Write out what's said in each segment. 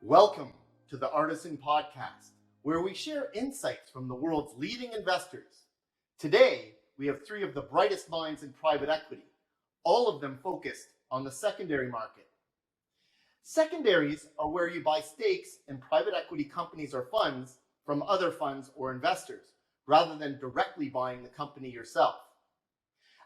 Welcome to the Artisan Podcast, where we share insights from the world's leading investors. Today, we have three of the brightest minds in private equity, all of them focused on the secondary market. Secondaries are where you buy stakes in private equity companies or funds from other funds or investors, rather than directly buying the company yourself.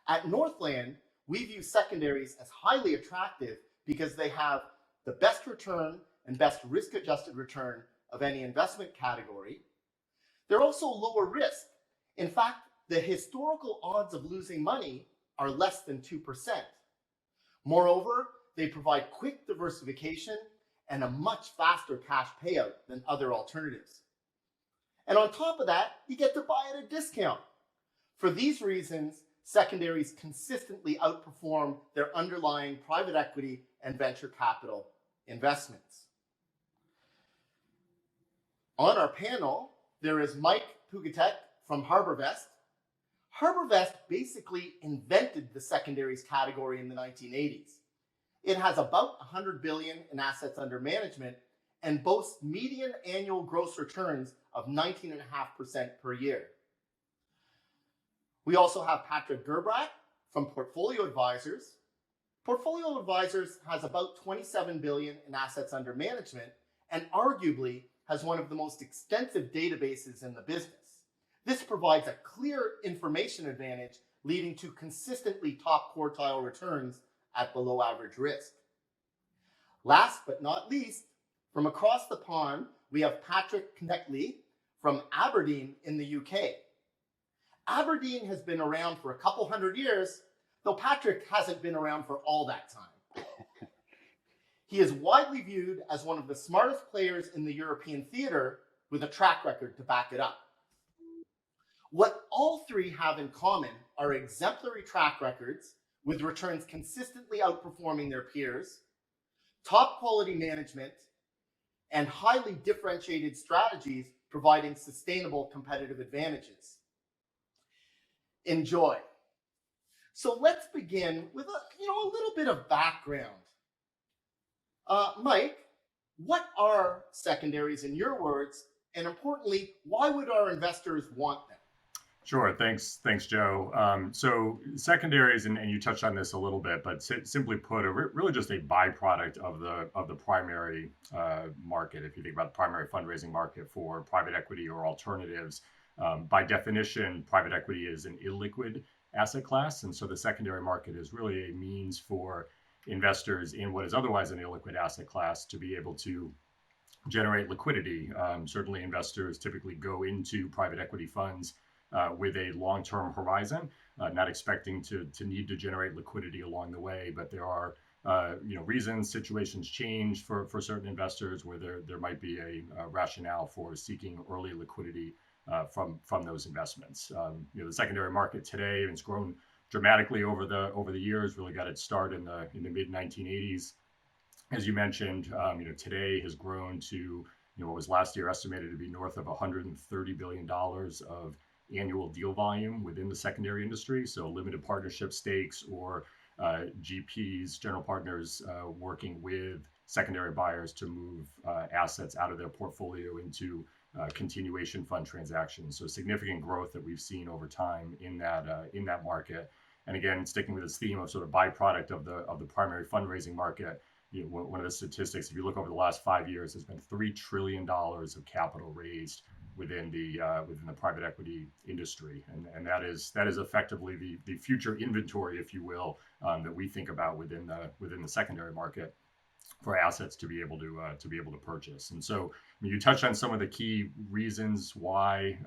At Northland, we view secondaries as highly attractive because they have the best return and best risk-adjusted return of any investment category. They're also lower risk. In fact, the historical odds of losing money are less than 2%. Moreover, they provide quick diversification and a much faster cash payout than other alternatives. And on top of that, you get to buy at a discount. For these reasons, secondaries consistently outperform their underlying private equity and venture capital investments. On our panel, there is Mike Pugatch from HarbourVest. HarbourVest basically invented the secondaries category in the 1980s. It has about $100 billion in assets under management and boasts median annual gross returns of 19.5% per year. We also have Patrick Gerbracht from Portfolio Advisors. Portfolio Advisors has about $27 billion in assets under management and arguably has one of the most extensive databases in the business. This provides a clear information advantage, leading to consistently top quartile returns at below average risk. Last but not least, from across the pond, we have Patrick Knechtli from Aberdeen in the UK. Aberdeen has been around for a couple hundred years, though Patrick hasn't been around for all that time. He is widely viewed as one of the smartest players in the European theater with a track record to back it up. What all three have in common are exemplary track records with returns consistently outperforming their peers, top quality management, and highly differentiated strategies providing sustainable competitive advantages. Enjoy. So let's begin with a little bit of background. Mike, what are secondaries in your words? And importantly, why would our investors want them? Sure. Thanks, Joe. So secondaries, and you touched on this a little bit, but simply put, are really just a byproduct of the primary market. If you think about the primary fundraising market for private equity or alternatives, by definition, private equity is an illiquid asset class, and so the secondary market is really a means for investors in what is otherwise an illiquid asset class to be able to generate liquidity. Certainly, investors typically go into private equity funds with a long-term horizon, not expecting to need to generate liquidity along the way, but there are reasons, situations change for certain investors where there might be a rationale for seeking early liquidity from those investments. The secondary market today, it's grown dramatically over the years. Really got its start in the mid 1980s. As you mentioned, today has grown to what was last year estimated to be north of $130 billion of annual deal volume within the secondary industry. So limited partnership stakes or GPs, general partners, working with secondary buyers to move assets out of their portfolio into continuation fund transactions. So significant growth that we've seen over time in that market. And again, sticking with this theme of sort of byproduct of the primary fundraising market, one of the statistics, if you look over the last 5 years, has been $3 trillion of capital raised within the private equity industry, and that is effectively the future inventory, if you will, that we think about within the secondary market for assets to be able to purchase. And so you touched on some of the key reasons why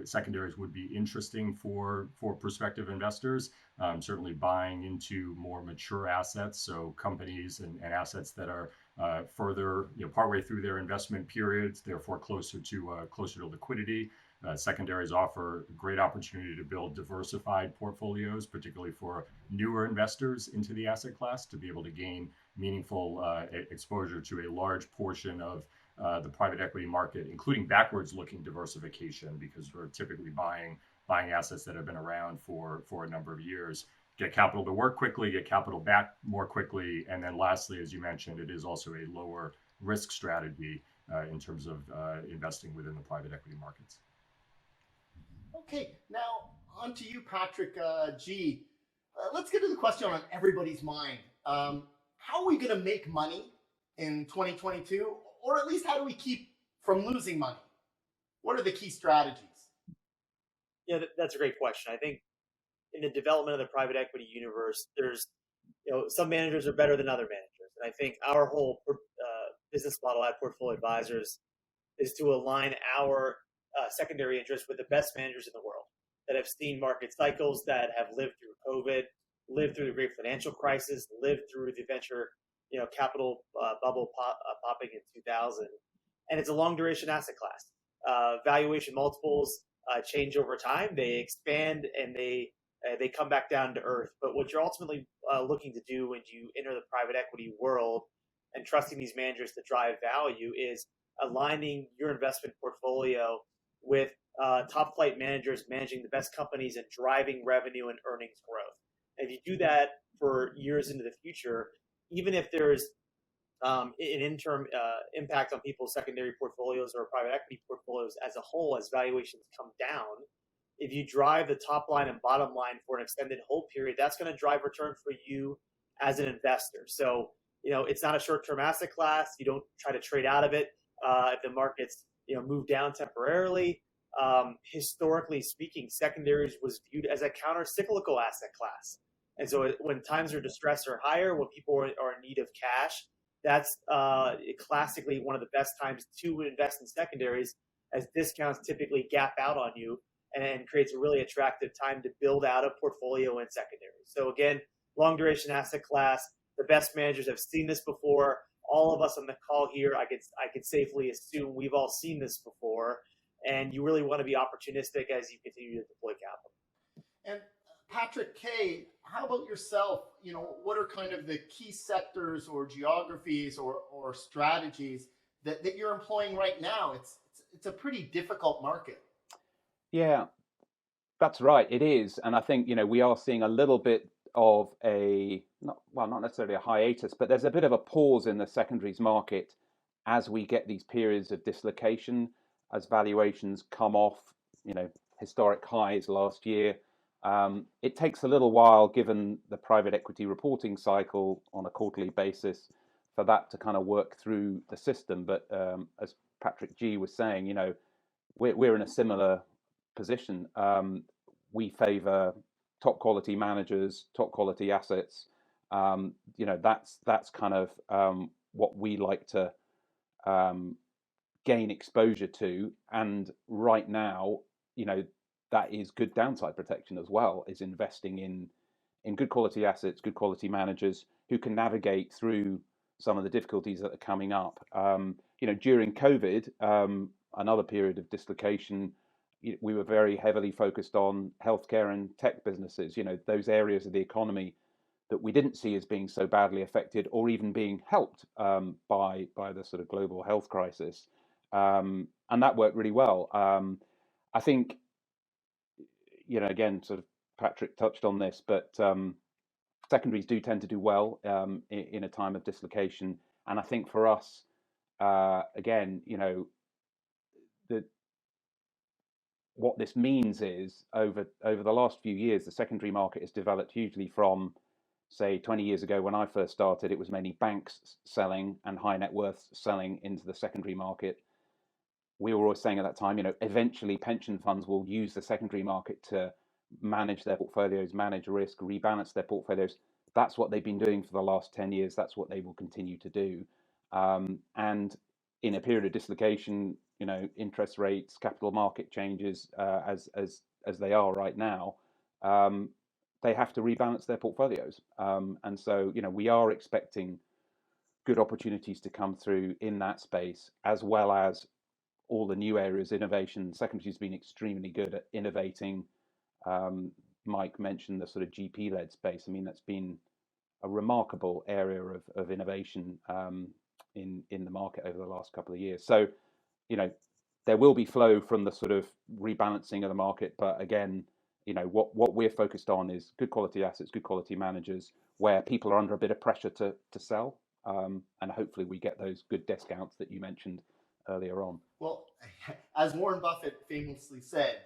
secondaries would be interesting for prospective investors. Certainly buying into more mature assets, so companies and assets that are further partway through their investment periods, therefore closer to liquidity. Secondaries offer a great opportunity to build diversified portfolios, particularly for newer investors into the asset class, to be able to gain meaningful exposure to a large portion of the private equity market, including backwards-looking diversification, because we're typically buying assets that have been around for a number of years. Get capital to work quickly, get capital back more quickly, and then lastly, as you mentioned, it is also a lower risk strategy in terms of investing within the private equity markets. Okay, now on to you, Patrick G. Let's get to the question on everybody's mind. How are we going to make money in 2022? Or at least how do we keep from losing money? What are the key strategies? Yeah, that's a great question. I think in the development of the private equity universe, there's, some managers are better than other managers. And I think our whole business model at Portfolio Advisors is to align our secondary interests with the best managers in the world that have seen market cycles, that have lived through COVID, lived through the great financial crisis, lived through the venture, capital bubble popping in 2000. And it's a long duration asset class. Valuation multiples change over time. They expand and they come back down to earth. But what you're ultimately looking to do when you enter the private equity world and trusting these managers to drive value is aligning your investment portfolio with top flight managers managing the best companies and driving revenue and earnings growth. And if you do that for years into the future, even if there's an interim impact on people's secondary portfolios or private equity portfolios as a whole, as valuations come down, if you drive the top line and bottom line for an extended hold period, that's going to drive return for you as an investor. So, it's not a short-term asset class. You don't try to trade out of it if the markets, move down temporarily. Historically speaking, secondaries was viewed as a counter-cyclical asset class. And so when times are distressed or higher, when people are in need of cash, that's classically one of the best times to invest in secondaries, as discounts typically gap out on you and creates a really attractive time to build out a portfolio in secondaries. So again, long duration asset class, the best managers have seen this before. All of us on the call here, I could safely assume we've all seen this before, and you really want to be opportunistic as you continue to deploy capital. And Patrick K., how about yourself? What are kind of the key sectors or geographies or strategies that you're employing right now? It's a pretty difficult market. Yeah, that's right. It is. And I think, we are seeing a little bit of not necessarily a hiatus, but there's a bit of a pause in the secondaries market as we get these periods of dislocation, as valuations come off, historic highs last year. It takes a little while, given the private equity reporting cycle on a quarterly basis, for that to kind of work through the system. But as Patrick G was saying, we're in a similar position. We favour top quality managers, top quality assets. That's kind of what we like to gain exposure to. And right now, that is good downside protection as well, is investing in good quality assets, good quality managers who can navigate through some of the difficulties that are coming up. During COVID, another period of dislocation, we were very heavily focused on healthcare and tech businesses, those areas of the economy that we didn't see as being so badly affected or even being helped by the sort of global health crisis. And that worked really well. I think, again, sort of Patrick touched on this, but secondaries do tend to do well in a time of dislocation. And I think for us, again, what this means is over the last few years, the secondary market has developed hugely from, say, 20 years ago when I first started. It was mainly banks selling and high net worth selling into the secondary market. We were always saying at that time, eventually pension funds will use the secondary market to manage their portfolios, manage risk, rebalance their portfolios. That's what they've been doing for the last 10 years. That's what they will continue to do. And in a period of dislocation, interest rates, capital market changes, as they are right now, they have to rebalance their portfolios. And so, we are expecting good opportunities to come through in that space, as well as all the new areas, innovation. Secondaries has been extremely good at innovating. Mike mentioned the sort of GP-led space. I mean, that's been a remarkable area of innovation in the market over the last couple of years. So, there will be flow from the sort of rebalancing of the market, but again, what we're focused on is good quality assets, good quality managers, where people are under a bit of pressure to sell. and hopefully we get those good discounts that you mentioned earlier on. Well, as Warren Buffett famously said,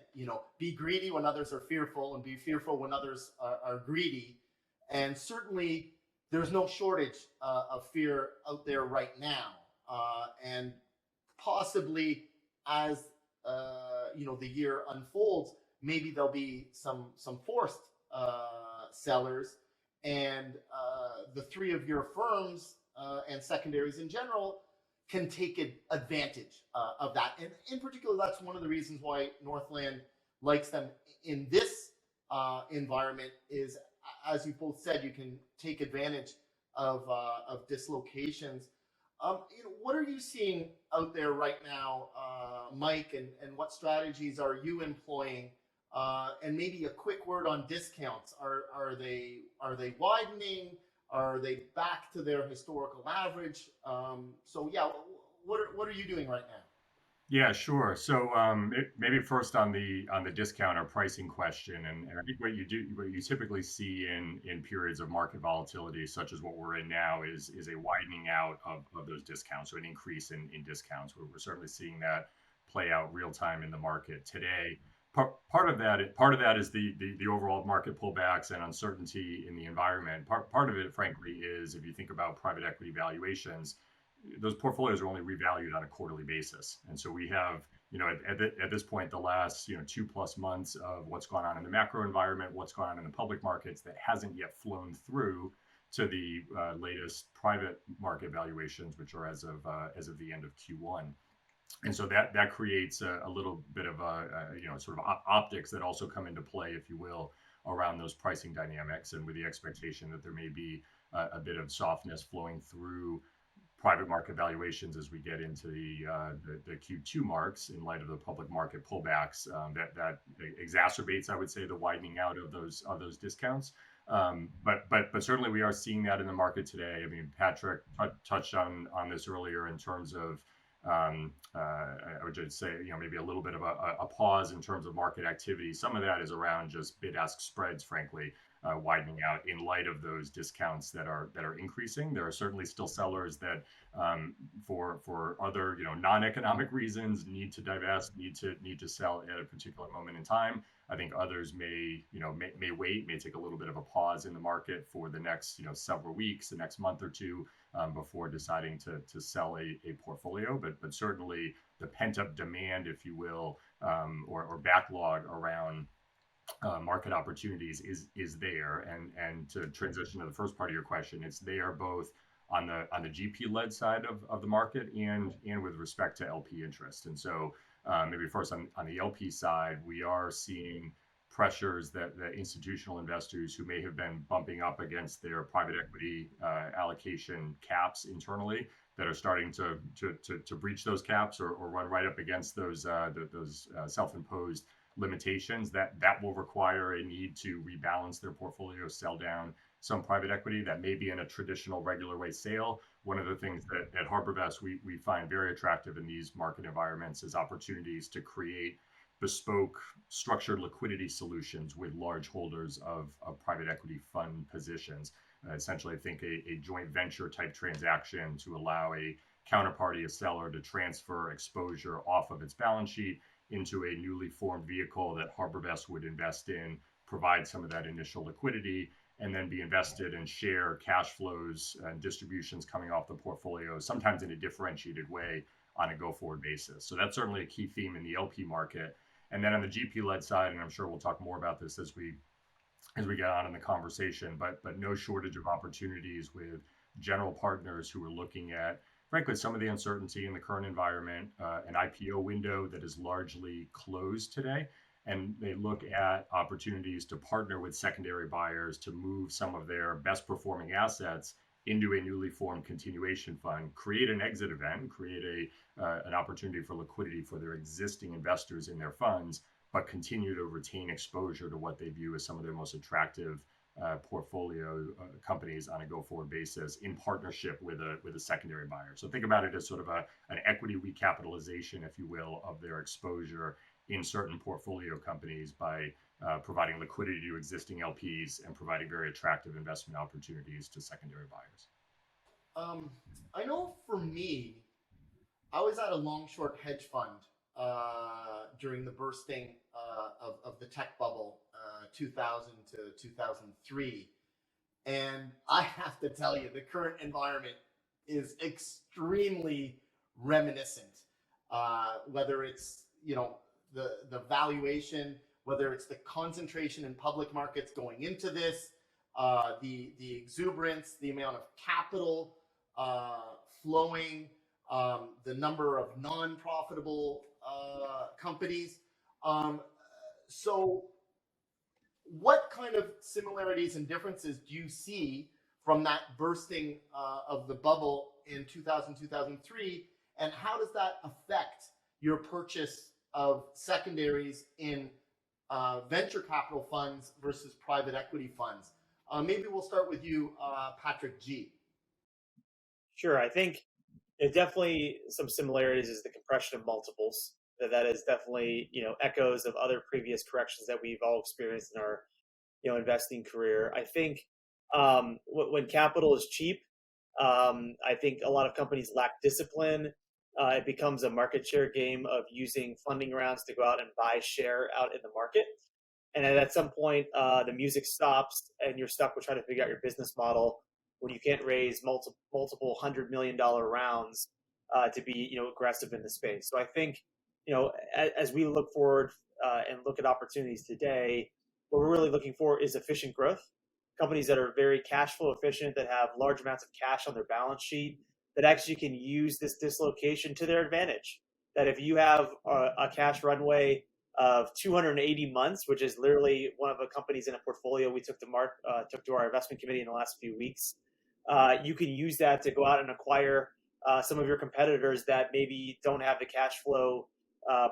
be greedy when others are fearful and be fearful when others are greedy. And certainly there's no shortage of fear out there right now. And possibly as, the year unfolds, maybe there'll be some forced sellers, and the three of your firms and secondaries in general can take advantage of that. And in particular, that's one of the reasons why Northland likes them in this environment is, as you both said, you can take advantage of dislocations. What are you seeing out there right now, Mike, and what strategies are you employing? And maybe a quick word on discounts. Are they widening? Are they back to their historical average? So yeah, what are you doing right now? Yeah, sure. So maybe first on the discount or pricing question, and I think what you typically see in periods of market volatility, such as what we're in now, is a widening out of those discounts, or an increase in discounts. We're certainly seeing that play out real time in the market today. Part of that is the overall market pullbacks and uncertainty in the environment. Part of it, frankly, is if you think about private equity valuations, those portfolios are only revalued on a quarterly basis. And so we have, at this point, the last, 2+ months of what's gone on in the macro environment, what's gone on in the public markets that hasn't yet flown through to the latest private market valuations, which are as of the end of Q1. And so that creates a little bit of sort of optics that also come into play, if you will, around those pricing dynamics, and with the expectation that there may be a bit of softness flowing through private market valuations as we get into the Q2 marks in light of the public market pullbacks. That exacerbates, I would say, the widening out of those discounts. But certainly we are seeing that in the market today. I mean, Patrick touched on this earlier in terms of I would just say, maybe a little bit of a pause in terms of market activity. Some of that is around just bid-ask spreads, frankly, widening out in light of those discounts that are increasing. There are certainly still sellers that, for other non-economic reasons, need to divest, need to sell at a particular moment in time. I think others may wait, may take a little bit of a pause in the market for the next several weeks, the next month or two, before deciding to sell a portfolio. But certainly the pent-up demand, if you will, or backlog around market opportunities is there. And to transition to the first part of your question, it's there both on the GP-led side of the market and with respect to LP interest. And so maybe first on the LP side, we are seeing pressures that the institutional investors who may have been bumping up against their private equity allocation caps internally, that are starting to breach those caps or run right up against those self-imposed limitations. That will require a need to rebalance their portfolio, sell down some private equity that may be in a traditional regular way sale. One of the things that at HarbourVest we find very attractive in these market environments is opportunities to create bespoke structured liquidity solutions with large holders of private equity fund positions. Essentially, I think a joint venture type transaction to allow a counterparty, a seller, to transfer exposure off of its balance sheet into a newly formed vehicle that HarbourVest would invest in, provide some of that initial liquidity, and then be invested and share cash flows and distributions coming off the portfolio, sometimes in a differentiated way on a go-forward basis. So that's certainly a key theme in the LP market. And then on the GP-led side, and I'm sure we'll talk more about this as we get on in the conversation, but no shortage of opportunities with general partners who are looking at, frankly, some of the uncertainty in the current environment, an IPO window that is largely closed today. And they look at opportunities to partner with secondary buyers to move some of their best performing assets into a newly formed continuation fund, create an exit event, create an opportunity for liquidity for their existing investors in their funds, but continue to retain exposure to what they view as some of their most attractive portfolio companies on a go-forward basis in partnership with a secondary buyer. So think about it as sort of an equity recapitalization, if you will, of their exposure in certain portfolio companies by providing liquidity to existing LPs and providing very attractive investment opportunities to secondary buyers. I know for me, I was at a long short hedge fund during the bursting of the tech bubble, 2000 to 2003. And I have to tell you, the current environment is extremely reminiscent. Whether it's the valuation, whether it's the concentration in public markets going into this, the exuberance, the amount of capital flowing, the number of non-profitable companies. So what kind of similarities and differences do you see from that bursting of the bubble in 2000, 2003? And how does that affect your purchase of secondaries in venture capital funds versus private equity funds? Maybe we'll start with you, Patrick G. Sure. I think definitely some similarities is the compression of multiples. That is definitely, echoes of other previous corrections that we've all experienced in our, investing career. I think when capital is cheap, I think a lot of companies lack discipline. It becomes a market share game of using funding rounds to go out and buy share out in the market. And at some point, the music stops and you're stuck with trying to figure out your business model when you can't raise multiple $100 million rounds to be, aggressive in the space. So I think, as we look forward and look at opportunities today, what we're really looking for is efficient growth. Companies that are very cash flow efficient, that have large amounts of cash on their balance sheet, that actually can use this dislocation to their advantage. That if you have a cash runway of 280 months, which is literally one of the companies in a portfolio we took to our investment committee in the last few weeks, you can use that to go out and acquire some of your competitors that maybe don't have the cash flow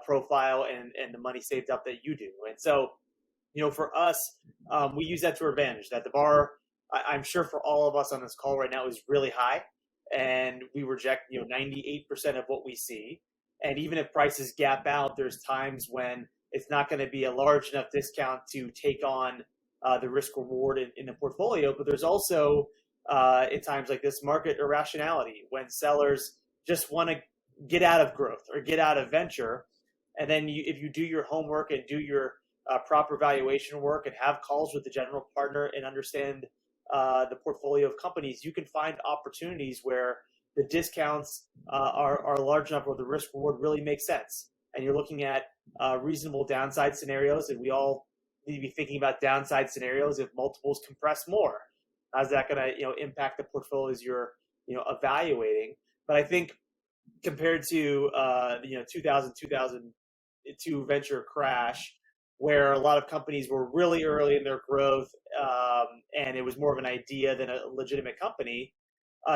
profile and the money saved up that you do. And so, for us, we use that to our advantage. That the bar, I'm sure for all of us on this call right now, is really high, and we reject 98% of what we see. And even if prices gap out, there's times when it's not going to be a large enough discount to take on the risk reward in the portfolio. But there's also in times like this, market irrationality, when sellers just want to get out of growth or get out of venture. And then if you do your homework and do your proper valuation work and have calls with the general partner and understand the portfolio of companies, you can find opportunities where the discounts are large enough where the risk reward really makes sense. And you're looking at reasonable downside scenarios, and we all need to be thinking about downside scenarios if multiples compress more. How's that going to impact the portfolios you're evaluating? But I think compared to 2002 venture crash, where a lot of companies were really early in their growth, and it was more of an idea than a legitimate company,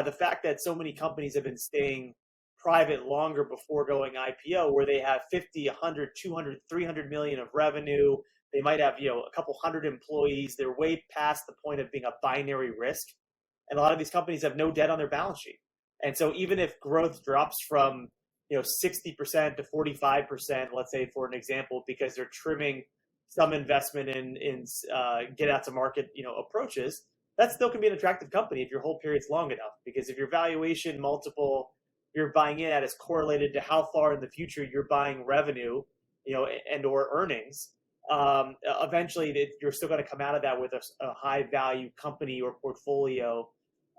the fact that so many companies have been staying private longer before going IPO, where they have 50, 100, 200, 300 million of revenue, they might have a couple hundred employees, they're way past the point of being a binary risk, and a lot of these companies have no debt on their balance sheet. And so even if growth drops from 60% to 45%, let's say for an example, because they're trimming some investment in get out to market approaches, that still can be an attractive company if your hold period's long enough. Because if your valuation multiple you're buying in at is correlated to how far in the future you're buying revenue, and or earnings, eventually you're still going to come out of that with a high value company or portfolio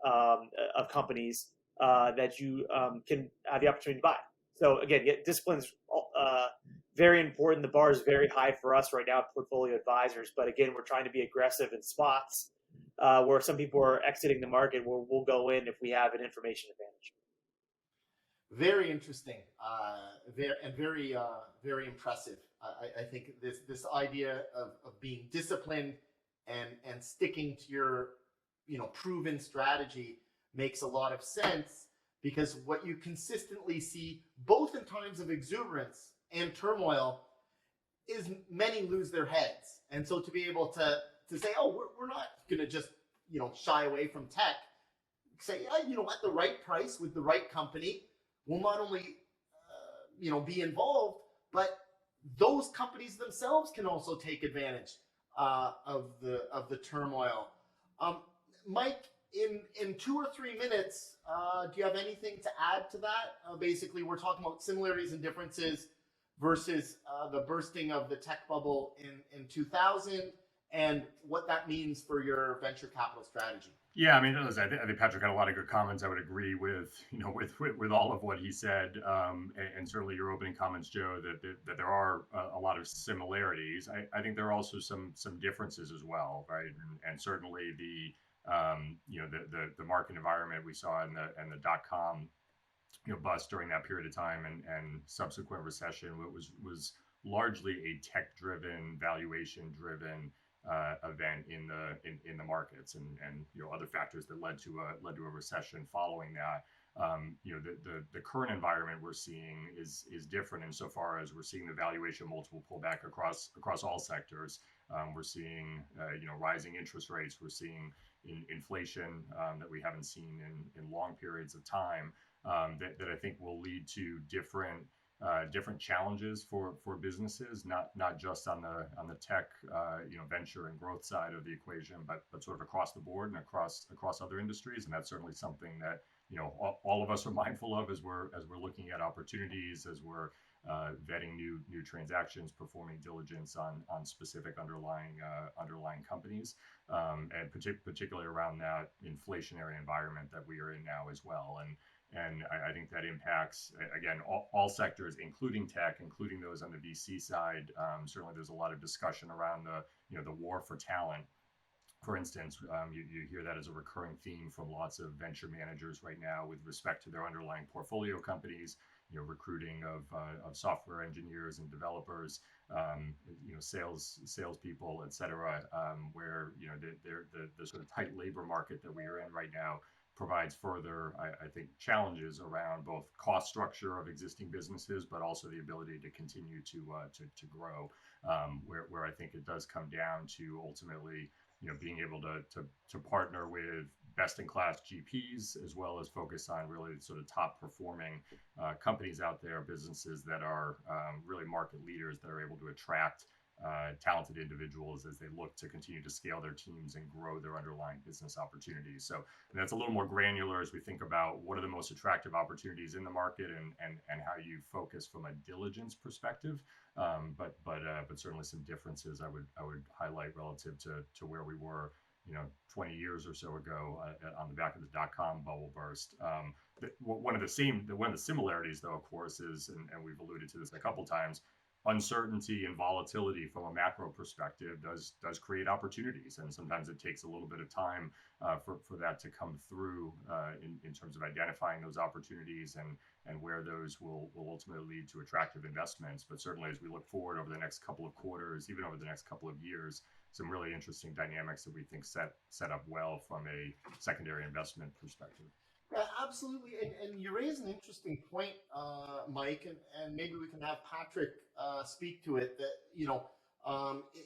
of companies that you can have the opportunity to buy. So again, discipline's very important. The bar is very high for us right now at Portfolio Advisors. But again, we're trying to be aggressive in spots where some people are exiting the market, where we'll go in if we have an information advantage. Very interesting, very impressive. I think this idea of being disciplined and sticking to your proven strategy makes a lot of sense, because what you consistently see both in times of exuberance and turmoil is many lose their heads. And so to be able to say, oh, we're not going to just shy away from tech, say, yeah, at the right price with the right company, will not only be involved, but those companies themselves can also take advantage of the turmoil. Mike, in 2 or 3 minutes, do you have anything to add to that? Basically, we're talking about similarities and differences versus the bursting of the tech bubble in 2000 and what that means for your venture capital strategy. Yeah, I mean, I think Patrick had a lot of good comments. I would agree with with all of what he said, and certainly your opening comments, Joe, that there are a lot of similarities. I think there are also some differences as well, right? And certainly the market environment we saw in the .com bust during that period of time and subsequent recession was largely a tech driven, valuation driven event in the markets, and other factors that led to a recession following that. The current environment we're seeing is different insofar as we're seeing the valuation multiple pull back across all sectors. We're seeing rising interest rates. We're seeing inflation that we haven't seen in long periods of time. That I think will lead to different challenges for businesses, not just on the tech venture and growth side of the equation, but sort of across the board and across other industries. And that's certainly something that all of us are mindful of as we're looking at opportunities, as we're vetting new transactions, performing diligence on specific underlying companies, and particularly around that inflationary environment that we are in now as well. And I think that impacts, again, all sectors, including tech, including those on the VC side. Certainly, there's a lot of discussion around the war for talent. For instance, you hear that as a recurring theme from lots of venture managers right now with respect to their underlying portfolio companies. Recruiting of software engineers and developers, salespeople, et cetera. Where the sort of tight labor market that we are in right now provides further, I think, challenges around both cost structure of existing businesses, but also the ability to continue to grow. Where I think it does come down to ultimately, being able to partner with best-in-class GPs, as well as focus on really sort of top performing companies out there, businesses that are really market leaders that are able to attract talented individuals as they look to continue to scale their teams and grow their underlying business opportunities. So that's a little more granular as we think about what are the most attractive opportunities in the market and how you focus from a diligence perspective. But certainly some differences I would highlight relative to where we were 20 years or so ago on the back of the .com bubble burst. One of the similarities, though, of course, is, and we've alluded to this a couple times, uncertainty and volatility from a macro perspective does create opportunities, and sometimes it takes a little bit of time for that to come through in terms of identifying those opportunities and where those will ultimately lead to attractive investments. But certainly, as we look forward over the next couple of quarters, even over the next couple of years, some really interesting dynamics that we think set up well from a secondary investment perspective. Yeah, absolutely. And you raise an interesting point, Mike, and maybe we can have Patrick speak to it. That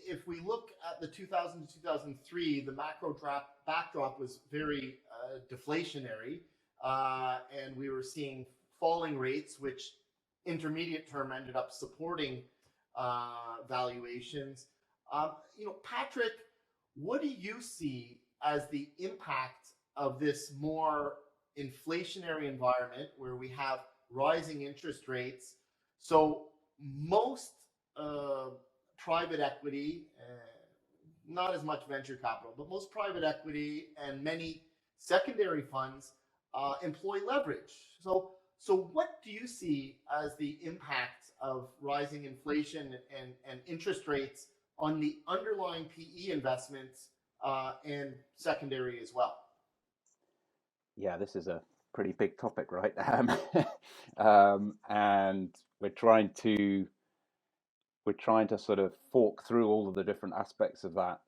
if we look at the 2000 to 2003, the macro backdrop was very deflationary, and we were seeing falling rates, which intermediate term ended up supporting valuations. Patrick, what do you see as the impact of this more inflationary environment where we have rising interest rates? So most private equity, not as much venture capital, but most private equity and many secondary funds employ leverage. So what do you see as the impact of rising inflation and interest rates on the underlying PE investments and secondary as well? Yeah, this is a pretty big topic, right? And we're trying to sort of fork through all of the different aspects of that.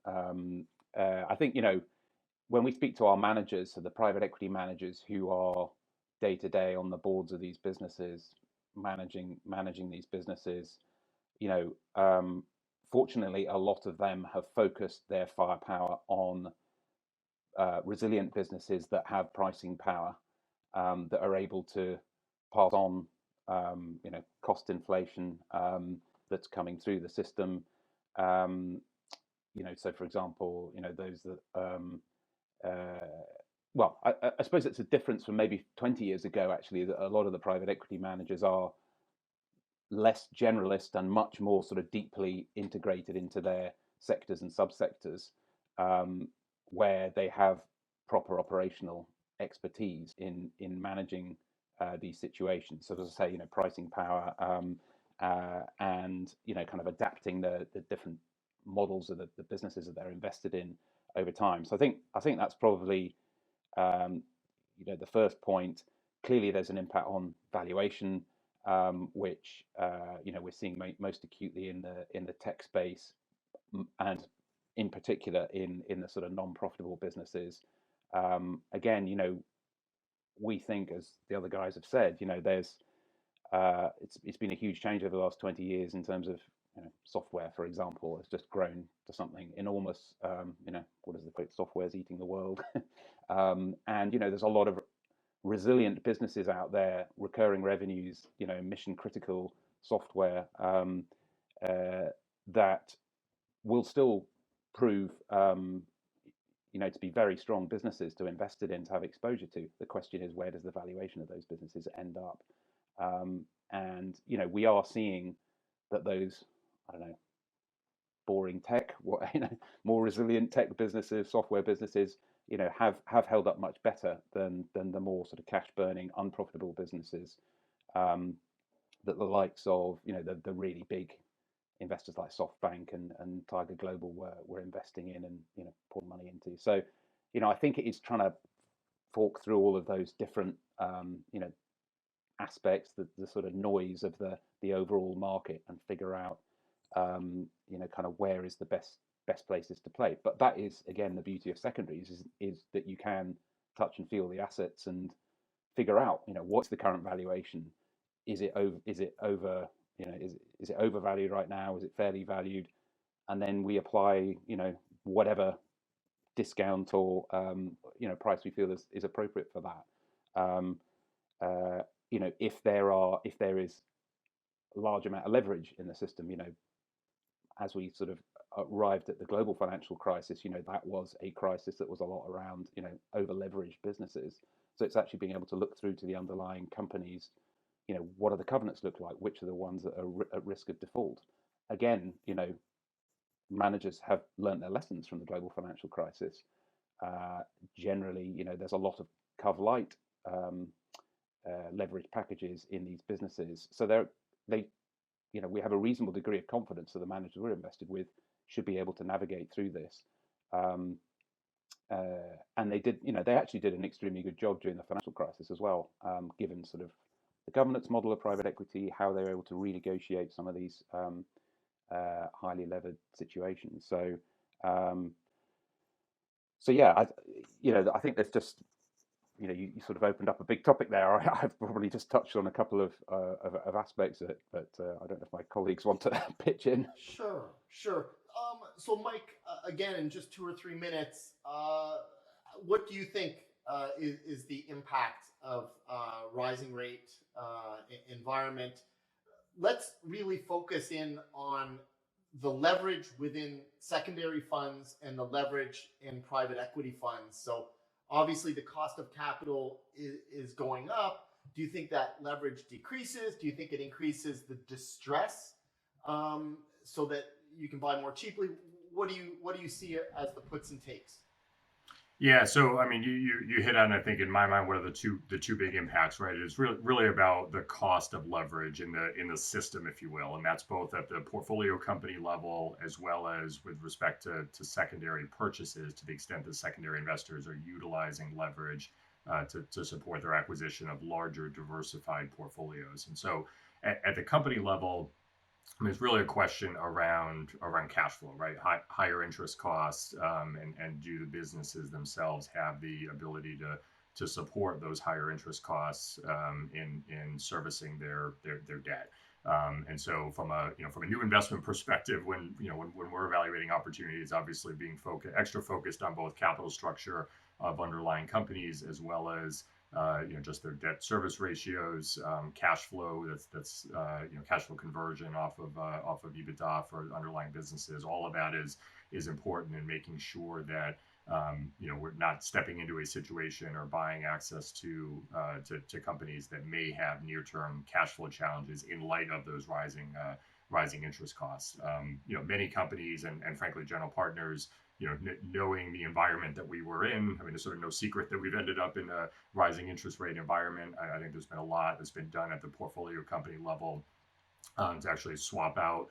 I think when we speak to our managers, so the private equity managers who are day to day on the boards of these businesses, managing these businesses, fortunately, a lot of them have focused their firepower on resilient businesses that have pricing power, that are able to pass on, cost inflation that's coming through the system. So, for example, those that well, I suppose it's a difference from maybe 20 years ago, actually, that a lot of the private equity managers are less generalist and much more sort of deeply integrated into their sectors and subsectors, where they have proper operational expertise in managing these situations. So, as I say, pricing power, and kind of adapting the different models of the businesses that they're invested in over time. So I think that's probably the first point. Clearly, there's an impact on valuation, which we're seeing most acutely in the tech space, and in particular in the sort of non-profitable businesses. Again, we think, as the other guys have said, there's it's been a huge change over the last 20 years in terms of software, for example, has just grown to something enormous. What is the quote? Software's eating the world. And there's a lot of resilient businesses out there, recurring revenues, mission critical software, that will still prove to be very strong businesses to invest in, to have exposure to. The question is, where does the valuation of those businesses end up? And we are seeing that those, I don't know, boring tech, more resilient tech businesses, software businesses, have held up much better than the more sort of cash burning, unprofitable businesses, that the likes of the really big investors like SoftBank and Tiger Global were investing in and pouring money into. So I think it is trying to fork through all of those different aspects, the sort of noise of the overall market, and figure out kind of where is the best places to play. But that is, again, the beauty of secondaries is that you can touch and feel the assets and figure out what's the current valuation. Is it over is it overvalued right now? Is it fairly valued? And then we apply whatever discount or price we feel is appropriate for that. If there is a large amount of leverage in the system, as we sort of arrived at the global financial crisis, that was a crisis that was a lot around over leveraged businesses. So it's actually being able to look through to the underlying companies. What do the covenants look like? Which are the ones that are at risk of default? Again, managers have learned their lessons from the global financial crisis. Generally, there's a lot of cov-light leverage packages in these businesses, so we have a reasonable degree of confidence that the managers we're invested with should be able to navigate through this. And they actually did an extremely good job during the financial crisis as well, given sort of the governance model of private equity, how they were able to renegotiate some of these highly levered situations. So yeah, I think there's just you sort of opened up a big topic there. I've probably just touched on a couple of aspects of it, but I don't know if my colleagues want to pitch in. Sure. So Mike, again, in just 2 or 3 minutes, what do you think is the impact of rising rate environment? Let's really focus in on the leverage within secondary funds and the leverage in private equity funds. So obviously the cost of capital is going up. Do you think that leverage decreases? Do you think it increases the distress, so that you can buy more cheaply? What do you see as the puts and takes? Yeah, so I mean, you hit on, I think, in my mind, what are the two big impacts, right? It's really about the cost of leverage in the system, if you will, and that's both at the portfolio company level as well as with respect to secondary purchases, to the extent that secondary investors are utilizing leverage to support their acquisition of larger diversified portfolios. And so at the company level, I mean, it's really a question around cash flow, right? Higher interest costs, and do the businesses themselves have the ability to support those higher interest costs in servicing their debt? And so from a new investment perspective, when we're evaluating opportunities, obviously being extra focused on both capital structure of underlying companies as well as just their debt service ratios, cash flow, that's cash flow conversion off of EBITDA for underlying businesses. All of that is important in making sure that we're not stepping into a situation or buying access to companies that may have near-term cash flow challenges in light of those rising interest costs. Many companies and frankly general partners, knowing the environment that we were in, I mean, there's sort of no secret that we've ended up in a rising interest rate environment. I think there's been a lot that's been done at the portfolio company level to actually swap out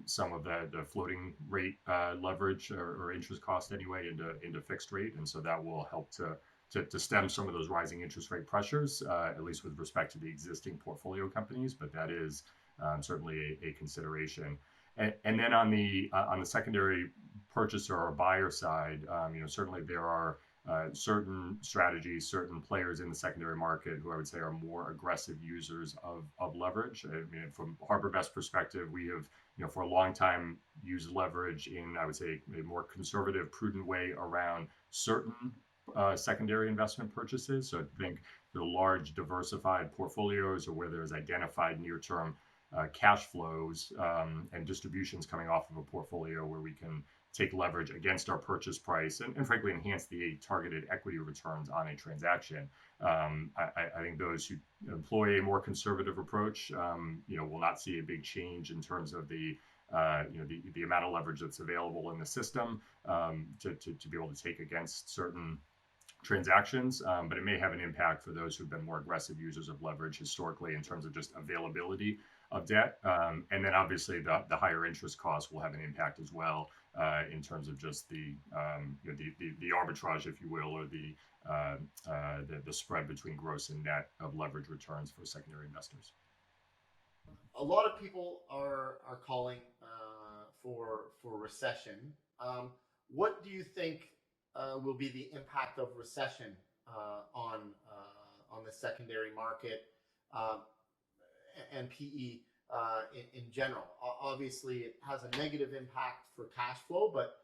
some of the floating rate leverage or interest cost anyway into fixed rate, and so that will help to stem some of those rising interest rate pressures, at least with respect to the existing portfolio companies. But that is certainly a consideration. And then on the secondary purchaser or buyer side, certainly there are certain strategies, certain players in the secondary market who I would say are more aggressive users of leverage. I mean, from HarbourVest perspective, we have, for a long time used leverage in, I would say, a more conservative, prudent way around certain secondary investment purchases. So I think the large diversified portfolios, or where there's identified near-term cash flows and distributions coming off of a portfolio where we can take leverage against our purchase price and frankly enhance the targeted equity returns on a transaction. I think those who employ a more conservative approach, will not see a big change in terms of the amount of leverage that's available in the system to be able to take against certain transactions, but it may have an impact for those who've been more aggressive users of leverage historically in terms of just availability of debt. And then obviously the higher interest costs will have an impact as well in terms of just the arbitrage, if you will, or the spread between gross and net of leverage returns for secondary investors. A lot of people are calling for recession. What do you think will be the impact of recession on the secondary market and PE in general? Obviously, it has a negative impact for cash flow, but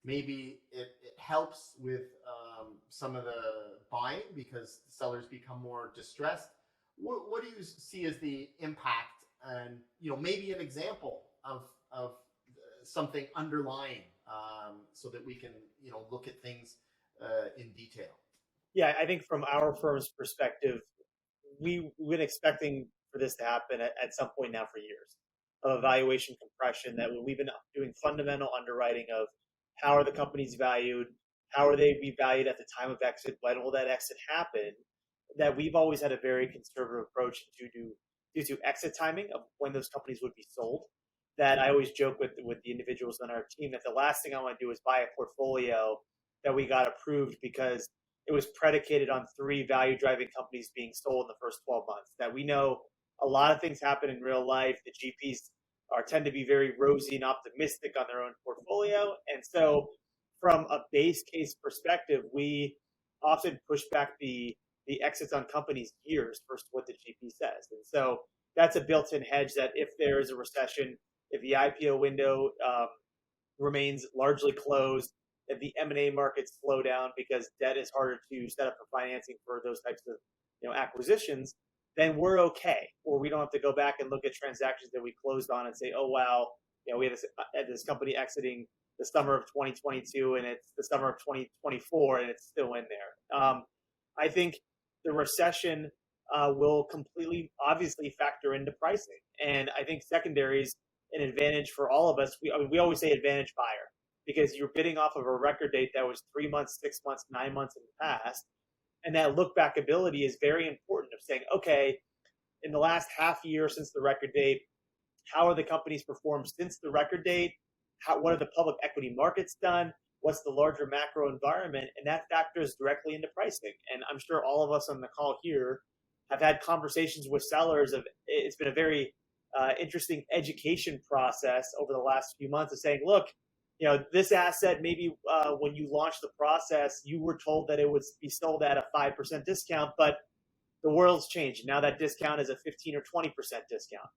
maybe it helps with some of the buying because sellers become more distressed. What do you see as the impact, and maybe an example of something underlying, so that we can look at things in detail? Yeah, I think from our firm's perspective, we've been expecting for this to happen at some point now for years, of valuation compression, that we've been doing fundamental underwriting of how are the companies valued, how are they be valued at the time of exit, when will that exit happen, that we've always had a very conservative approach due to exit timing of when those companies would be sold. That I always joke with the individuals on our team that the last thing I want to do is buy a portfolio that we got approved because it was predicated on 3 value-driving companies being sold in the first 12 months. That we know a lot of things happen in real life. The GPs tend to be very rosy and optimistic on their own portfolio. And so from a base case perspective, we often push back the exits on companies years versus what the GP says. And so that's a built-in hedge that if there is a recession, if the IPO window remains largely closed, if the M&A markets slow down because debt is harder to set up for financing for those types of acquisitions, then we're okay. Or we don't have to go back and look at transactions that we closed on and say, oh, wow, we had this company exiting the summer of 2022 and it's the summer of 2024 and it's still in there. I think the recession will completely, obviously, factor into pricing. And I think secondaries, an advantage for all of us. We always say advantage buyer because you're bidding off of a record date that was 3 months, 6 months, 9 months in the past. And that look back ability is very important of saying, okay, in the last half year since the record date, how are the companies performed since the record date? What are the public equity markets done? What's the larger macro environment? And that factors directly into pricing. And I'm sure all of us on the call here have had conversations with sellers it's been a very interesting education process over the last few months of saying, look, this asset, maybe when you launched the process, you were told that it would be sold at a 5% discount, but the world's changed. Now that discount is a 15 or 20% discount.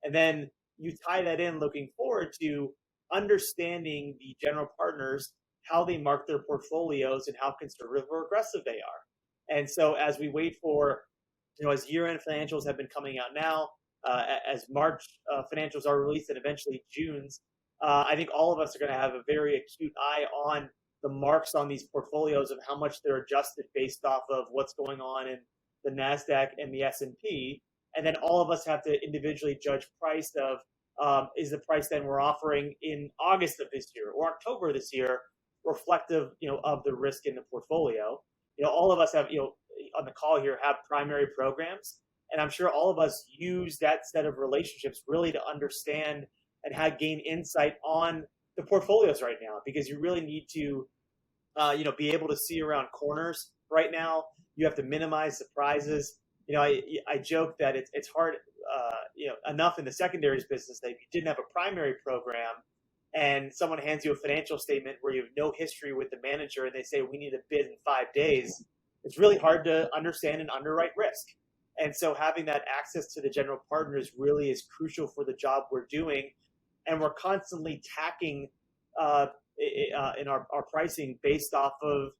And then you tie that in looking forward to understanding the general partners, how they mark their portfolios and how conservative or aggressive they are. And so as we wait for, as year-end financials have been coming out now, as March financials are released and eventually June's, I think all of us are going to have a very acute eye on the marks on these portfolios of how much they're adjusted based off of what's going on in the NASDAQ and the S&P. And then all of us have to individually judge price of, is the price then we're offering in August of this year or October this year reflective, of the risk in the portfolio. All of us have, on the call here have primary programs. And I'm sure all of us use that set of relationships really to understand and gain insight on the portfolios right now, because you really need to, be able to see around corners right now. You have to minimize surprises. I joke that it's hard, enough in the secondaries business that if you didn't have a primary program and someone hands you a financial statement where you have no history with the manager and they say, we need a bid in 5 days, it's really hard to understand and underwrite risk. And so having that access to the general partners really is crucial for the job we're doing. And we're constantly tacking in our pricing based off of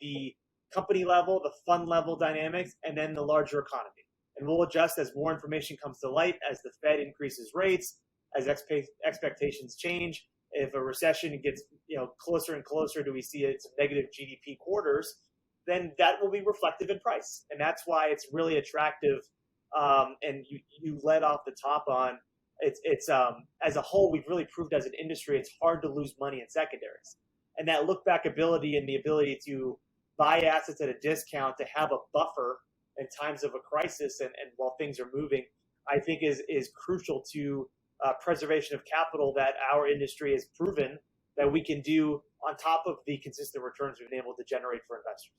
the company level, the fund level dynamics, and then the larger economy. And we'll adjust as more information comes to light, as the Fed increases rates, as expectations change. If a recession gets closer and closer, do we see some negative GDP quarters, then that will be reflective in price. And that's why it's really attractive. And you led off the top on it's as a whole, we've really proved as an industry it's hard to lose money in secondaries. And that look back ability and the ability to buy assets at a discount, to have a buffer in times of a crisis and while things are moving, I think is crucial to preservation of capital that our industry has proven that we can do on top of the consistent returns we've been able to generate for investors.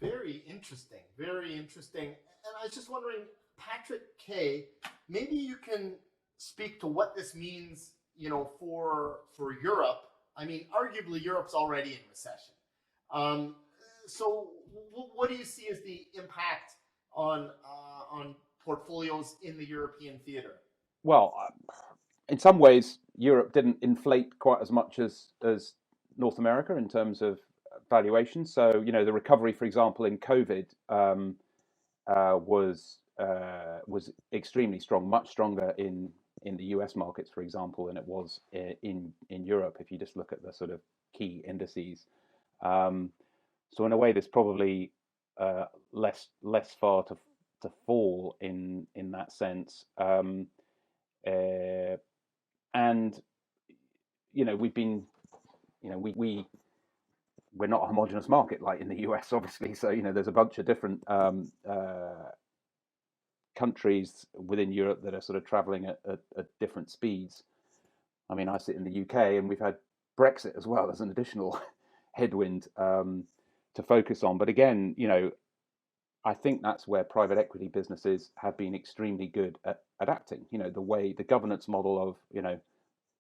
Very interesting. Very interesting. And I was just wondering, Patrick K., maybe you can speak to what this means, for Europe. I mean, arguably Europe's already in recession. So what do you see as the impact on portfolios in the European theater? Well, in some ways, Europe didn't inflate quite as much as North America in terms of valuation. So, the recovery, for example, in COVID was extremely strong, much stronger in the US markets, for example, than it was in Europe, if you just look at the sort of key indices. So in a way, there's probably less far to fall in that sense. And we've been, we're not a homogenous market like in the US, obviously. So there's a bunch of different countries within Europe that are sort of traveling at different speeds. I mean, I sit in the UK, and we've had Brexit as well as an additional headwind to focus on. But again, I think that's where private equity businesses have been extremely good at adapting. The governance model of,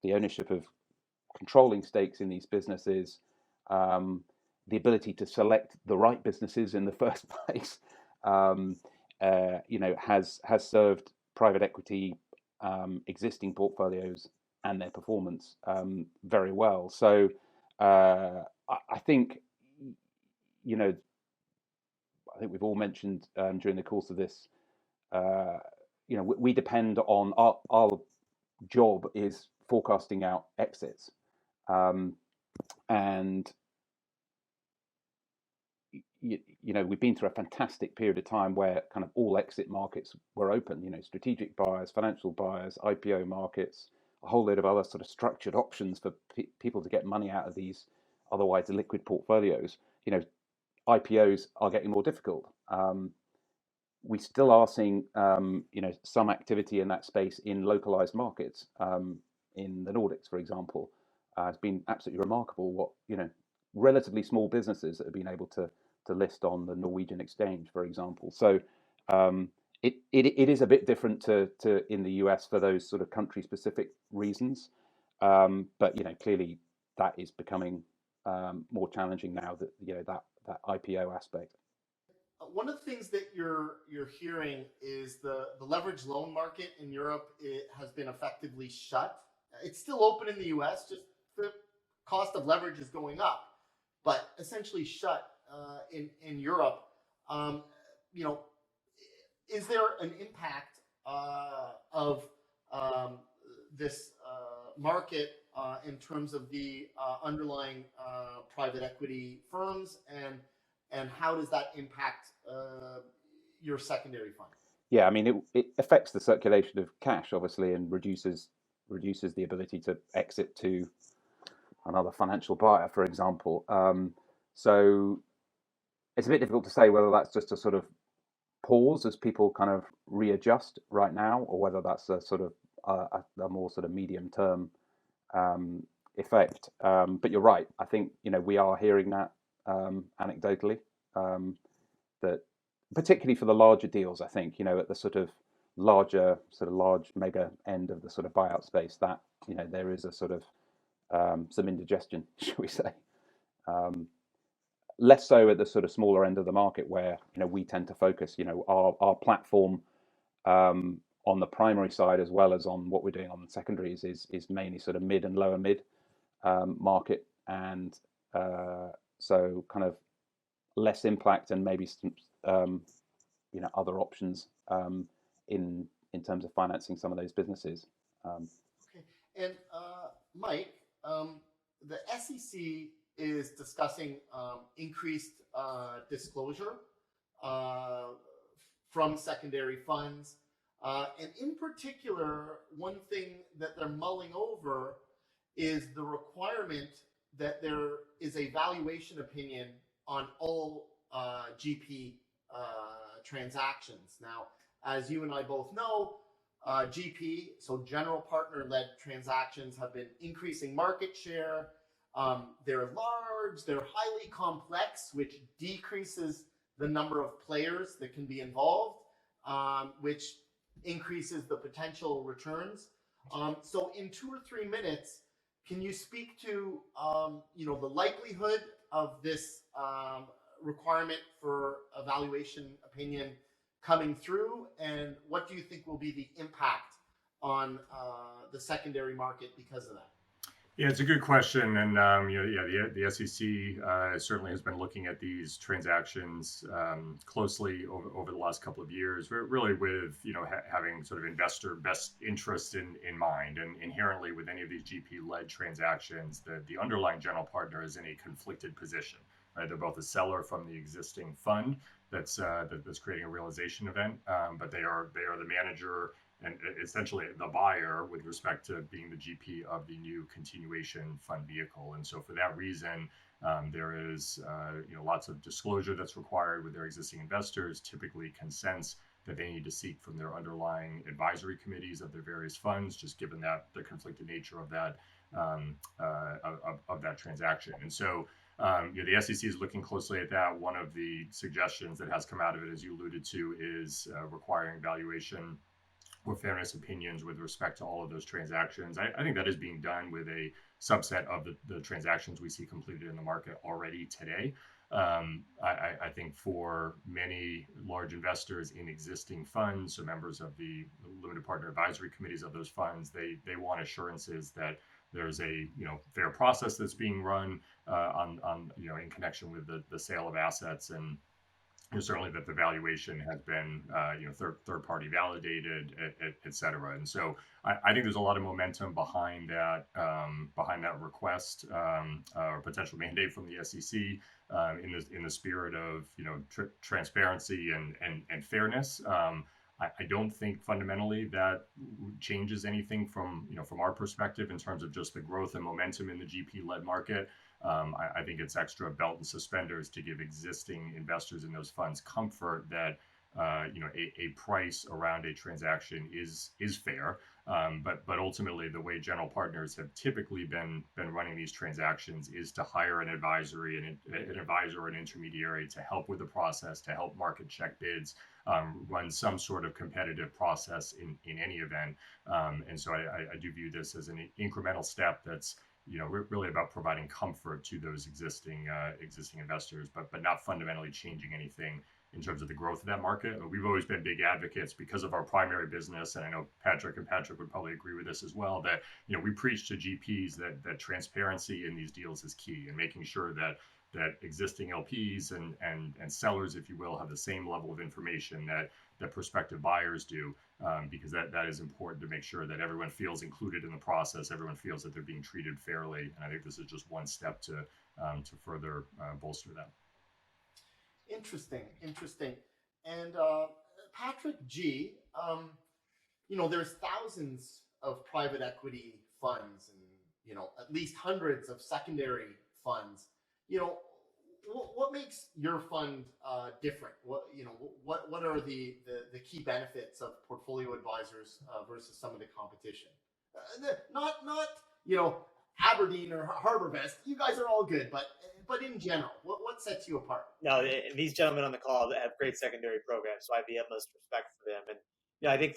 the ownership of controlling stakes in these businesses, the ability to select the right businesses in the first place, has served private equity existing portfolios and their performance very well. So I think, I think we've all mentioned during the course of this, we depend on our job is forecasting out exits. And we've been through a fantastic period of time where kind of all exit markets were open, strategic buyers, financial buyers, IPO markets, a whole load of other sort of structured options for people to get money out of these otherwise illiquid portfolios. IPOs are getting more difficult. We still are seeing, some activity in that space in localized markets. In the Nordics, for example, it's been absolutely remarkable what, relatively small businesses that have been able to list on the Norwegian exchange, for example. So it is a bit different to in the US for those sort of country specific reasons. But clearly that is becoming more challenging now that that IPO aspect. One of the things that you're hearing is the leveraged loan market in Europe has been effectively shut. It's still open in the US, just the cost of leverage is going up, but essentially shut in Europe. Is there an impact of this market in terms of the underlying private equity firms, and how does that impact your secondary fund? Yeah, I mean, it affects the circulation of cash, obviously, and reduces the ability to exit to another financial buyer, for example. So it's a bit difficult to say whether that's just a sort of pause as people kind of readjust right now, or whether that's a sort of a more sort of medium term effect. But you're right. I think we are hearing that anecdotally, that particularly for the larger deals. I think at the sort of large mega end of the sort of buyout space, that there is a sort of some indigestion, shall we say. Less so at the sort of smaller end of the market, where we tend to focus. Our platform on the primary side, as well as on what we're doing on the secondaries, is mainly sort of mid and lower mid market, and so kind of less impact and maybe some other options in terms of financing some of those businesses. Okay, and Mike, the SEC is discussing increased disclosure from secondary funds. And in particular, one thing that they're mulling over is the requirement that there is a valuation opinion on all GP transactions. Now, as you and I both know, GP, so general partner-led transactions, have been increasing market share. They're large, they're highly complex, which decreases the number of players that can be involved, which increases the potential returns. So in 2 or 3 minutes, can you speak to the likelihood of this requirement for a valuation opinion coming through, and what do you think will be the impact on the secondary market because of that? Yeah, it's a good question, and the SEC certainly has been looking at these transactions closely over the last couple of years, really with having sort of investor best interest in mind, and inherently with any of these GP-led transactions, the underlying general partner is in a conflicted position. Right, they're both a seller from the existing fund that's creating a realization event, but they are the manager and essentially the buyer with respect to being the GP of the new continuation fund vehicle. And so for that reason, there is lots of disclosure that's required with their existing investors, typically consents that they need to seek from their underlying advisory committees of their various funds, just given that the conflicted nature of that of that transaction. And so the SEC is looking closely at that. One of the suggestions that has come out of it, as you alluded to, is requiring valuation or fairness opinions with respect to all of those transactions. I think that is being done with a subset of the transactions we see completed in the market already today. I think for many large investors in existing funds, so members of the limited partner advisory committees of those funds, they want assurances that there's a fair process that's being run on in connection with the sale of assets, and certainly that the valuation has been third party validated, et cetera. And so I think there's a lot of momentum behind that request or potential mandate from the SEC in the spirit of transparency and fairness. I don't think fundamentally that changes anything from our perspective in terms of just the growth and momentum in the GP-led market. I think it's extra belt and suspenders to give existing investors in those funds comfort that a price around a transaction is fair. But ultimately, the way general partners have typically been running these transactions is to hire an advisor or an intermediary to help with the process, to help market check bids, run some sort of competitive process in any event. And so I do view this as an incremental step that's really about providing comfort to those existing investors, but not fundamentally changing anything in terms of the growth of that market. We've always been big advocates because of our primary business, and I know Patrick would probably agree with this as well, that we preach to GPs that transparency in these deals is key, and making sure that existing LPs and sellers, if you will, have the same level of information that prospective buyers do. because that is important to make sure that everyone feels included in the process, everyone feels that they're being treated fairly, and I think this is just one step to further bolster that. Interesting. And Patrick G, there's thousands of private equity funds and, at least hundreds of secondary funds. What makes your fund different? What are the key benefits of portfolio advisors versus some of the competition? Not Aberdeen or HarbourVest. You guys are all good, but in general, what sets you apart? No, these gentlemen on the call have great secondary programs, so I have the utmost respect for them. And I think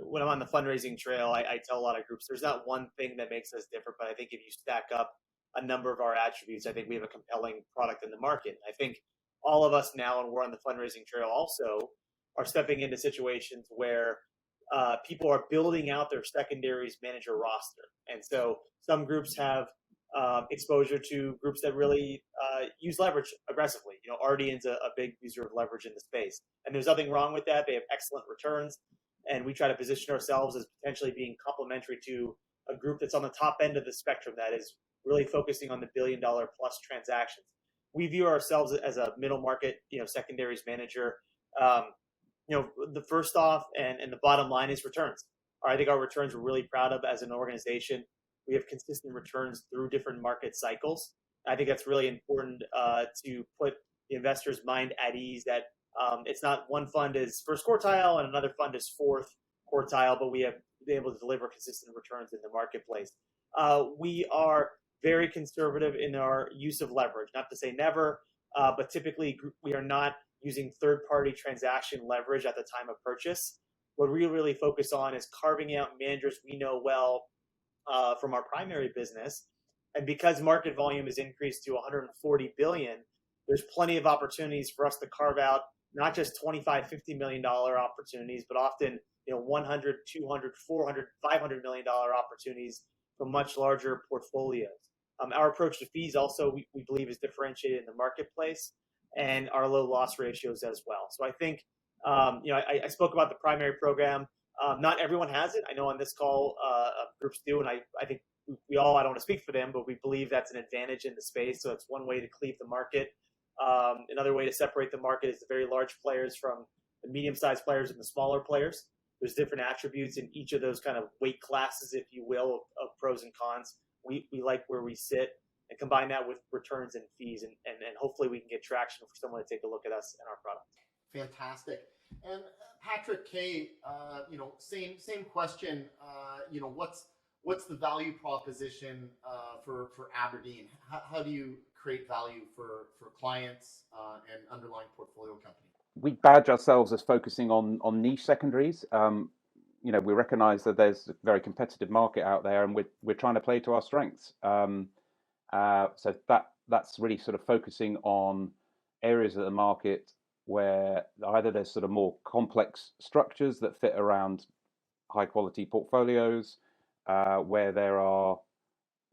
when I'm on the fundraising trail, I tell a lot of groups there's not one thing that makes us different, but I think if you stack up a number of our attributes, I think we have a compelling product in the market. I think all of us now, and we're on the fundraising trail also, are stepping into situations where people are building out their secondaries manager roster. And so some groups have exposure to groups that really use leverage aggressively. Aberdeen's a big user of leverage in the space. And there's nothing wrong with that. They have excellent returns. And we try to position ourselves as potentially being complementary to a group that's on the top end of the spectrum that is really focusing on the $1 billion plus transactions. We view ourselves as a middle market, secondaries manager. The first off and the bottom line is returns. I think our returns we're really proud of as an organization. We have consistent returns through different market cycles. I think that's really important to put the investor's mind at ease that it's not one fund is first quartile and another fund is fourth quartile, but we have been able to deliver consistent returns in the marketplace. We are very conservative in our use of leverage, not to say never, but typically we are not using third-party transaction leverage at the time of purchase. What we really focus on is carving out managers we know well from our primary business. And because market volume has increased to 140 billion, there's plenty of opportunities for us to carve out not just $25, $50 million opportunities, but often 100, 200, 400, $500 million opportunities for much larger portfolios. Our approach to fees also, we believe, is differentiated in the marketplace, and our low loss ratios as well. So I think, I spoke about the primary program. Not everyone has it. I know on this call, groups do, and I think we all, I don't want to speak for them, but we believe that's an advantage in the space. So it's one way to cleave the market. Another way to separate the market is the very large players from the medium-sized players and the smaller players. There's different attributes in each of those kind of weight classes, if you will, of pros and cons. We like where we sit and combine that with returns and fees, and hopefully we can get traction for someone to take a look at us and our product. Fantastic. And Patrick K, same question. What's the value proposition for Aberdeen? How do you create value for clients and underlying portfolio companies? We badge ourselves as focusing on niche secondaries. We recognize that there's a very competitive market out there, and we're trying to play to our strengths. So that's really sort of focusing on areas of the market where either there's sort of more complex structures that fit around high quality portfolios, where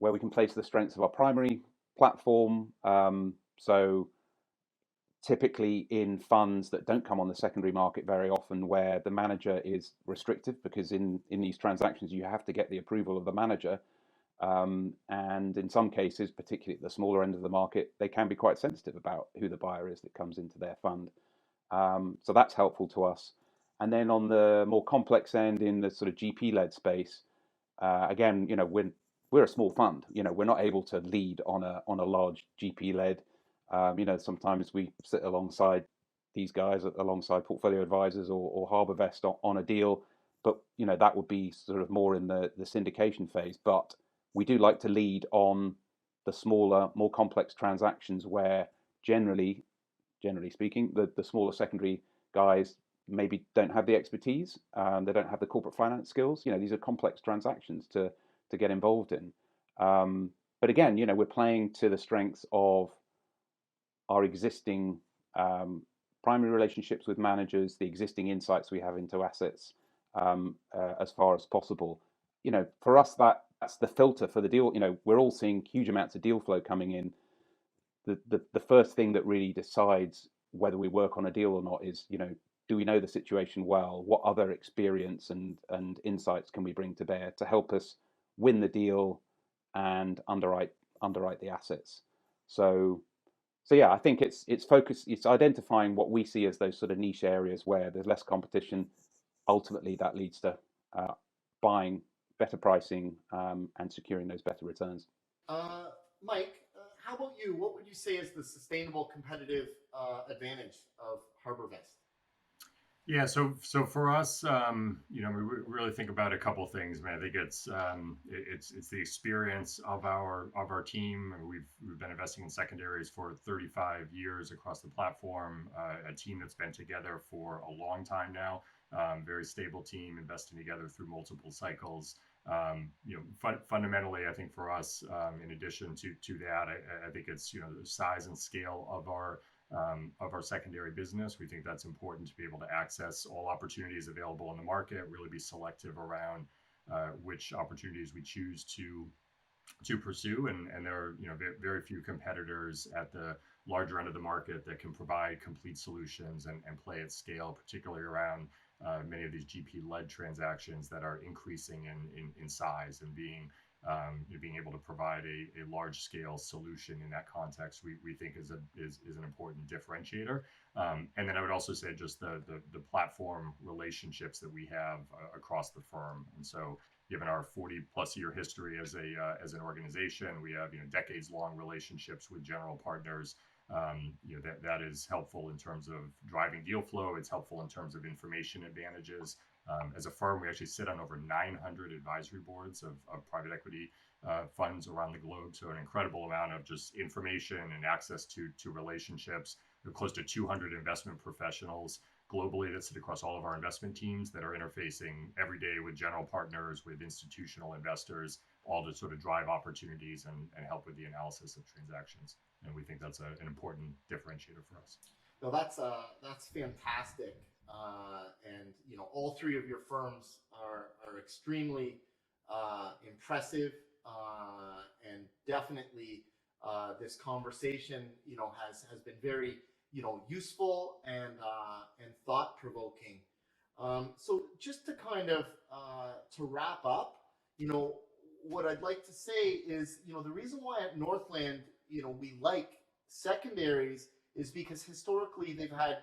we can place the strengths of our primary platform. So typically in funds that don't come on the secondary market very often, where the manager is restrictive, because in these transactions you have to get the approval of the manager. And in some cases, particularly at the smaller end of the market, they can be quite sensitive about who the buyer is that comes into their fund. So that's helpful to us. And then on the more complex end, in the sort of GP-led space, again, we're a small fund. We're not able to lead on a large GP-led. Sometimes we sit alongside these guys, alongside portfolio advisors or HarbourVest on a deal, but that would be sort of more in the syndication phase. But we do like to lead on the smaller, more complex transactions where generally speaking, the smaller secondary guys maybe don't have the expertise, they don't have the corporate finance skills. These are complex transactions to get involved in. But again, we're playing to the strengths of our existing primary relationships with managers, the existing insights we have into assets, as far as possible. For us, that's the filter for the deal. We're all seeing huge amounts of deal flow coming in. The first thing that really decides whether we work on a deal or not is, do we know the situation well? What other experience and insights can we bring to bear to help us win the deal and underwrite the assets? So yeah, I think it's identifying what we see as those sort of niche areas where there's less competition. Ultimately, that leads to buying better pricing and securing those better returns. Mike, how about you? What would you say is the sustainable competitive advantage of HarbourVest? Yeah, so for us, we really think about a couple of things, man. I think it's the experience of our team. We've been investing in secondaries for 35 years across the platform. A team that's been together for a long time now. Very stable team, investing together through multiple cycles. Fundamentally, I think for us, in addition to that, I think it's the size and scale of our secondary business. We think that's important to be able to access all opportunities available in the market, really be selective around which opportunities we choose to pursue. And there are very few competitors at the larger end of the market that can provide complete solutions and play at scale, particularly around many of these GP-led transactions that are increasing in size, and being able to provide a large-scale solution in that context, we think is an important differentiator. And then I would also say just the platform relationships that we have across the firm. And so, given our 40+ year history as an organization, we have decades-long relationships with general partners. That is helpful in terms of driving deal flow. It's helpful in terms of information advantages. As a firm, we actually sit on over 900 advisory boards of private equity funds around the globe. So an incredible amount of just information and access to relationships. We're close to 200 investment professionals globally that sit across all of our investment teams that are interfacing every day with general partners, with institutional investors, all to sort of drive opportunities and help with the analysis of transactions. And we think that's an important differentiator for us. No, that's fantastic. And all three of your firms are extremely impressive, and definitely this conversation has been very useful and thought provoking. So just to kind of to wrap up, what I'd like to say is the reason why at Northland we like secondaries is because historically they've had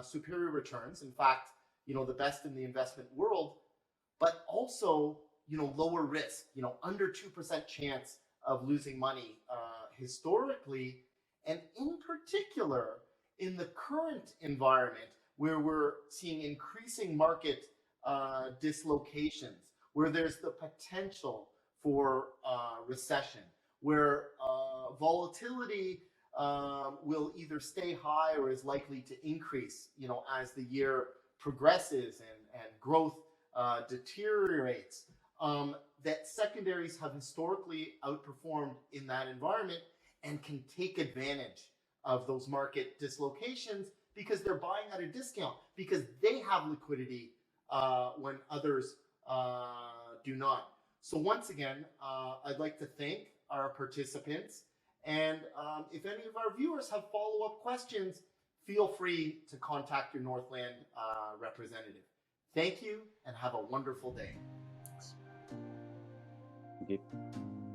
superior returns. In fact, the best in the investment world, but also, lower risk, under 2% chance of losing money historically. And in particular, in the current environment where we're seeing increasing market dislocations, where there's the potential for recession, where volatility will either stay high or is likely to increase, as the year progresses and growth deteriorates, that secondaries have historically outperformed in that environment and can take advantage of those market dislocations because they're buying at a discount, because they have liquidity when others do not. So once again, I'd like to thank our participants. And if any of our viewers have follow-up questions, feel free to contact your Northland representative. Thank you and have a wonderful day. Thank you.